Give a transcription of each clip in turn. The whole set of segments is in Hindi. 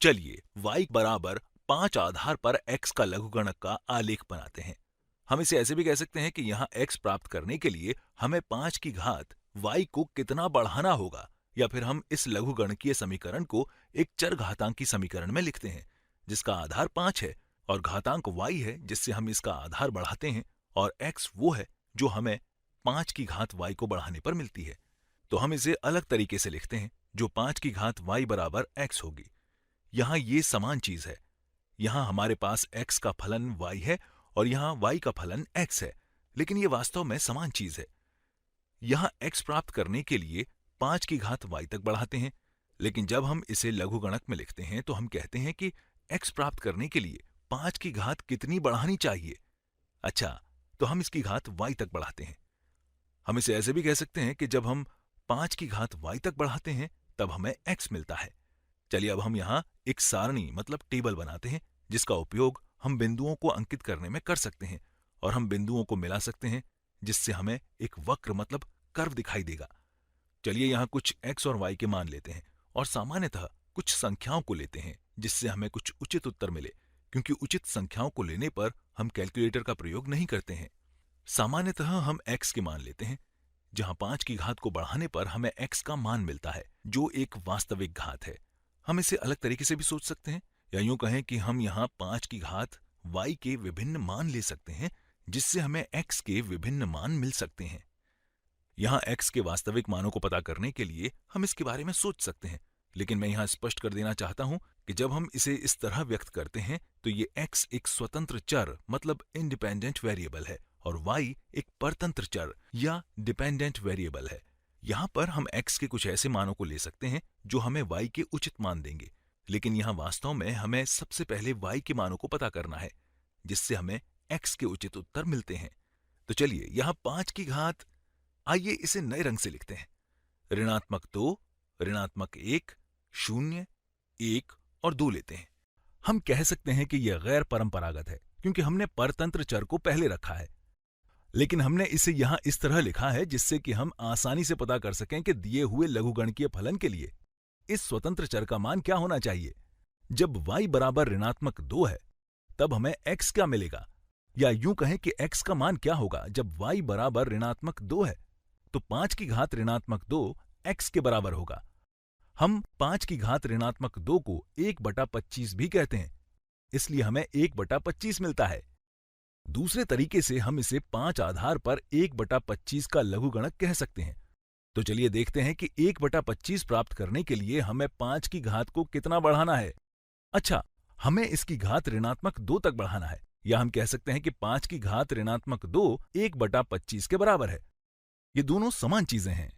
चलिए y बराबर 5 आधार पर x का लघुगणक का आलेख बनाते हैं। हम इसे ऐसे भी कह सकते हैं कि यहाँ x प्राप्त करने के लिए हमें 5 की घात y को कितना बढ़ाना होगा, या फिर हम इस लघुगणकीय समीकरण को एक चर घातांकी समीकरण में लिखते हैं जिसका आधार 5 है और घातांक y है जिससे हम इसका आधार बढ़ाते हैं, और x वो है जो हमें 5 की घात y को बढ़ाने पर मिलती है। तो हम इसे अलग तरीके से लिखते हैं जो 5 की घात y बराबर x होगी। यहाँ ये समान चीज है। यहाँ हमारे पास x का फलन y है और यहाँ y का फलन x है, लेकिन ये वास्तव में समान चीज है। यहाँ x प्राप्त करने के लिए 5 की घात y तक बढ़ाते हैं, लेकिन जब हम इसे लघुगणक में लिखते हैं तो हम कहते हैं कि x प्राप्त करने के लिए 5 की घात कितनी बढ़ानी चाहिए। अच्छा, तो हम इसकी घात y तक बढ़ाते हैं। हम इसे ऐसे भी कह सकते हैं कि जब हम 5 की घात y तक बढ़ाते हैं तब हमें x मिलता है। चलिए अब हम यहाँ एक सारणी मतलब टेबल बनाते हैं जिसका उपयोग हम बिंदुओं को अंकित करने में कर सकते हैं, और हम बिंदुओं को मिला सकते हैं जिससे हमें एक वक्र मतलब कर्व दिखाई देगा। चलिए यहाँ कुछ x और y के मान लेते हैं और सामान्यतः कुछ संख्याओं को लेते हैं जिससे हमें कुछ उचित उत्तर मिले, क्योंकि उचित संख्याओं को लेने पर हम कैलकुलेटर का प्रयोग नहीं करते हैं। सामान्यतः हम x के मान लेते हैं, जहां 5 की घात को बढ़ाने पर हमें x का मान मिलता है जो एक वास्तविक घात है। हम इसे अलग तरीके से भी सोच सकते हैं, या यूं कहें कि हम यहाँ 5 की घात y के विभिन्न मान ले सकते हैं जिससे हमें x के विभिन्न मान मिल सकते हैं। यहाँ x के वास्तविक मानों को पता करने के लिए हम इसके बारे में सोच सकते हैं, लेकिन मैं यहाँ स्पष्ट कर देना चाहता हूँ कि जब हम इसे इस तरह व्यक्त करते हैं तो ये x एक स्वतंत्र चर मतलब इंडिपेंडेंट वेरिएबल है और y एक परतंत्र चर या डिपेंडेंट वेरिएबल है। यहाँ पर हम x के कुछ ऐसे मानों को ले सकते हैं जो हमें y के उचित मान देंगे, लेकिन यहाँ वास्तव में हमें सबसे पहले y के मानों को पता करना है जिससे हमें x के उचित उत्तर मिलते हैं। तो चलिए यहाँ 5 की घात, आइए इसे नए रंग से लिखते हैं। ऋणात्मक 2, ऋणात्मक 1, 0, 1 और 2 लेते हैं। हम कह सकते हैं कि यह गैर परंपरागत है क्योंकि हमने परतंत्र चर को पहले रखा है, लेकिन हमने इसे यहां इस तरह लिखा है जिससे कि हम आसानी से पता कर सकें कि दिए हुए लघुगणकीय फलन के लिए इस स्वतंत्र चर का मान क्या होना चाहिए। जब y बराबर ऋणात्मक 2 है तब हमें x क्या मिलेगा, या यूं कहें कि x का मान क्या होगा जब y बराबर ऋणात्मक 2 है, तो 5 की घात ऋणात्मक 2 x के बराबर होगा। हम 5 की घात ऋणात्मक 2 को 1/25 भी कहते हैं, इसलिए हमें 1/25 मिलता है। दूसरे तरीके से हम इसे 5 आधार पर 1/25 का लघुगणक कह सकते हैं। तो चलिए देखते हैं कि 1/25 प्राप्त करने के लिए हमें 5 की घात को कितना बढ़ाना है। अच्छा, हमें इसकी घात ऋणात्मक 2 तक बढ़ाना है, या हम कह सकते हैं कि 5 की घात ऋणात्मक 2 1/25 के बराबर है। ये दोनों समान चीजें हैं।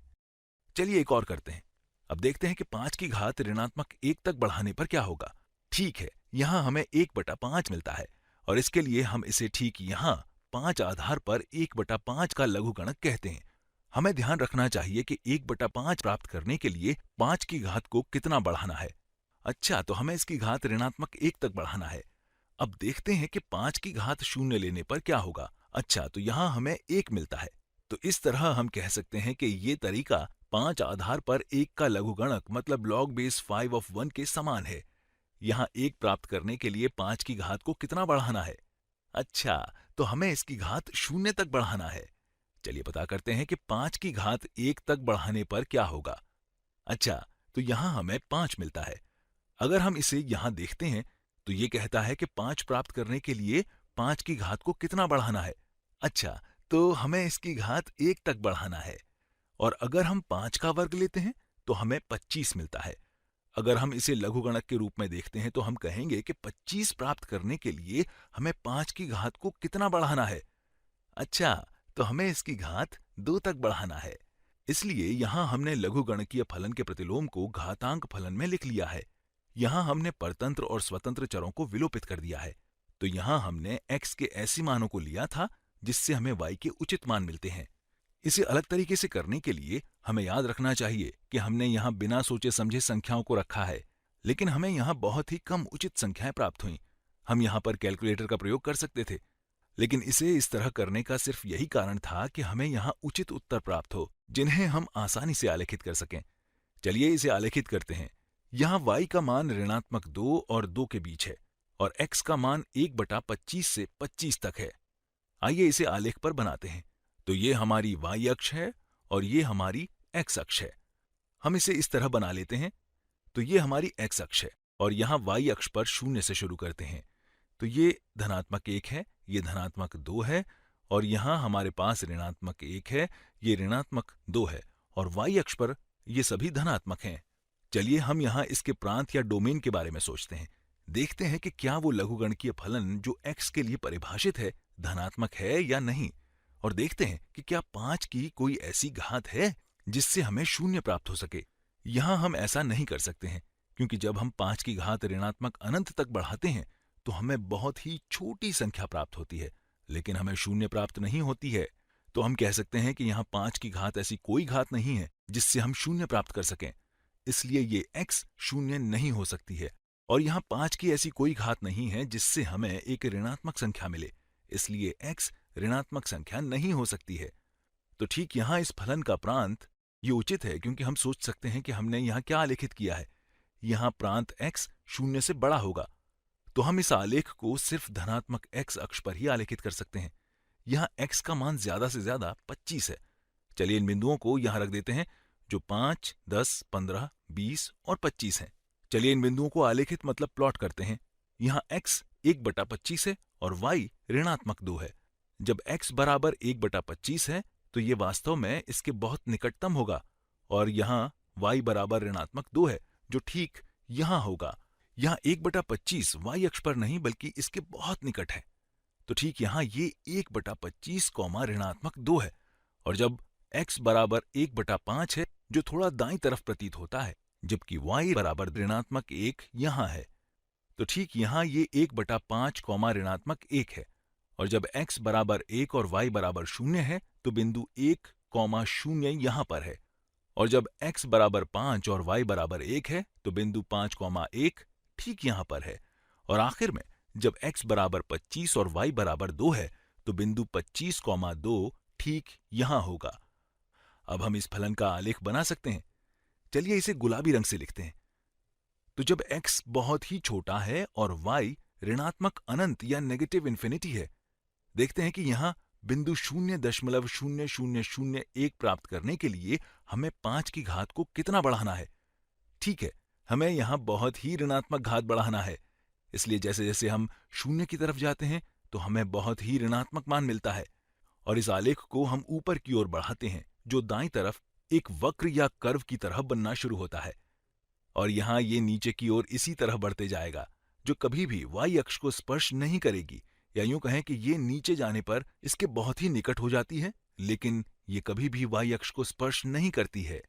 चलिए एक और करते हैं। अब देखते हैं कि 5 की घात ऋणात्मक 1 तक बढ़ाने पर क्या होगा। ठीक है, यहां हमें 1/5 मिलता है और इसके लिए हम इसे ठीक यहां 5 आधार पर 1/5 का लघुगणक कहते हैं। हमें ध्यान रखना चाहिए कि 1/5 प्राप्त करने के लिए 5 की घात को कितना बढ़ाना है। अच्छा, तो हमें इसकी घात ऋणात्मक 1 तक बढ़ाना है। अब देखते हैं कि 5 की घात 0 लेने पर क्या होगा। अच्छा, तो यहां हमें 1 मिलता है। तो इस तरह हम कह सकते हैं कि ये तरीका 5 आधार पर 1 का लघुगणक मतलब log base 5 of 1 के समान है। यहाँ 1 प्राप्त करने के लिए 5 की घात को कितना बढ़ाना है। अच्छा, तो हमें इसकी घात 0 तक बढ़ाना है। चलिए पता करते हैं कि 5 की घात 1 तक बढ़ाने पर क्या होगा। अच्छा, तो यहाँ हमें 5 मिलता है। अगर हम इसे यहाँ देखते हैं तो ये कहता है कि 5 प्राप्त करने के लिए 5 की घात को कितना बढ़ाना है। अच्छा, तो हमें इसकी घात 1 तक बढ़ाना है, और अगर हम 5 का वर्ग लेते हैं तो हमें 25 मिलता है। अगर हम इसे लघुगणक के रूप में देखते हैं तो हम कहेंगे कि 25 प्राप्त करने के लिए हमें 5 की घात को कितना बढ़ाना है। अच्छा, तो हमें इसकी घात 2 तक बढ़ाना है। इसलिए यहां हमने लघुगणकीय फलन के प्रतिलोम को घातांक फलन में लिख लिया है। यहां हमने परतंत्र और स्वतंत्र चरों को विलोपित कर दिया है। तो यहां हमने x के ऐसे मानों को लिया था जिससे हमें y के उचित मान मिलते हैं। इसे अलग तरीके से करने के लिए हमें याद रखना चाहिए कि हमने यहाँ बिना सोचे समझे संख्याओं को रखा है, लेकिन हमें यहाँ बहुत ही कम उचित संख्याएं प्राप्त हुईं। हम यहाँ पर कैलकुलेटर का प्रयोग कर सकते थे, लेकिन इसे इस तरह करने का सिर्फ यही कारण था कि हमें यहाँ उचित उत्तर प्राप्त हो जिन्हें हम आसानी से आलेखित कर सकें। चलिए इसे आलेखित करते हैं। यहाँ y का मान ऋणात्मक 2 और 2 के बीच है और x का मान 1/25 से 25 तक है। आइए इसे आलेख पर बनाते हैं। तो ये हमारी y अक्ष है और ये हमारी x अक्ष है। हम इसे इस तरह बना लेते हैं। तो ये हमारी x अक्ष है और यहाँ y अक्ष पर 0 से शुरू करते हैं। तो ये धनात्मक 1 है, ये धनात्मक 2 है और यहाँ हमारे पास ऋणात्मक 1 है, ये ऋणात्मक 2 है और y अक्ष पर ये सभी धनात्मक हैं। चलिए हम यहाँ इसके प्रांत या डोमेन के बारे में सोचते हैं। देखते हैं कि क्या वो लघुगणकीय फलन जो x के लिए परिभाषित है धनात्मक है या नहीं, और देखते हैं कि क्या 5 की कोई ऐसी घात है जिससे हमें 0 प्राप्त हो सके। यहाँ हम ऐसा नहीं कर सकते हैं, क्योंकि जब हम 5 की घात ऋणात्मक अनंत तक बढ़ाते हैं तो हमें बहुत ही छोटी संख्या प्राप्त होती है, लेकिन हमें 0 प्राप्त नहीं होती है। तो हम कह सकते हैं कि यहाँ 5 की घात ऐसी कोई घात नहीं है जिससे हम 0 प्राप्त कर सकें, इसलिए ये x 0 नहीं हो सकती है। और यहाँ 5 की ऐसी कोई घात नहीं है जिससे हमें एक ऋणात्मक संख्या मिले, इसलिए x ऋणात्मक संख्या नहीं हो सकती है। तो ठीक यहाँ इस फलन का प्रांत ये उचित है, क्योंकि हम सोच सकते हैं कि हमने यहाँ क्या आलेखित किया है। यहाँ प्रांत x 0 से बड़ा होगा, तो हम इस आलेख को सिर्फ धनात्मक x अक्ष पर ही आलेखित कर सकते हैं। यहाँ x का मान ज्यादा से ज्यादा 25 है। चलिए इन बिंदुओं को यहाँ रख देते हैं, जो 5, 10, 15, 20 और 25 हैं। चलिए इन बिंदुओं को आलेखित मतलब प्लॉट करते हैं। यहाँ x 1/25 है और y ऋणात्मक 2 है। जब x बराबर 1/25 है तो ये वास्तव में इसके बहुत निकटतम होगा, और यहाँ y बराबर ऋणात्मक 2 है, जो ठीक यहाँ होगा। यहाँ 1/25 y अक्ष पर नहीं बल्कि इसके बहुत निकट है। तो ठीक यहाँ ये 1/25 ऋणात्मक 2 है, और जब x बराबर 1/5 है, जो थोड़ा दाईं तरफ प्रतीत होता है, जबकि y बराबर ऋणात्मक 1 यहाँ है। तो ठीक यहाँ ये 1/5 ऋणात्मक 1 है, और जब x बराबर 1 और y बराबर 0 है तो बिंदु 1, 0 यहाँ पर है, और जब x बराबर 5 और y बराबर 1 है तो बिंदु 5, 1 ठीक यहाँ पर है, और आखिर में जब x बराबर 25 और y बराबर 2 है तो बिंदु 25, 2 ठीक यहाँ होगा। अब हम इस फलन का आलेख बना सकते हैं। चलिए इसे गुलाबी रंग से लिखते हैं। तो जब x बहुत ही छोटा है और y ऋणात्मक अनंत या नेगेटिव इन्फिनिटी है, देखते हैं कि यहाँ बिंदु 0.0001 प्राप्त करने के लिए हमें 5 की घात को कितना बढ़ाना है। ठीक है, हमें यहाँ बहुत ही ऋणात्मक घात बढ़ाना है, इसलिए जैसे जैसे हम 0 की तरफ जाते हैं तो हमें बहुत ही ऋणात्मक मान मिलता है, और इस आलेख को हम ऊपर की ओर बढ़ाते हैं, जो दाईं तरफ एक वक्र या कर्व की तरह बनना शुरू होता है, और यहाँ ये नीचे की ओर इसी तरह बढ़ते जाएगा, जो कभी भी y अक्ष को स्पर्श नहीं करेगी, या यूं कहें कि ये नीचे जाने पर इसके बहुत ही निकट हो जाती है, लेकिन ये कभी भी y अक्ष को स्पर्श नहीं करती है।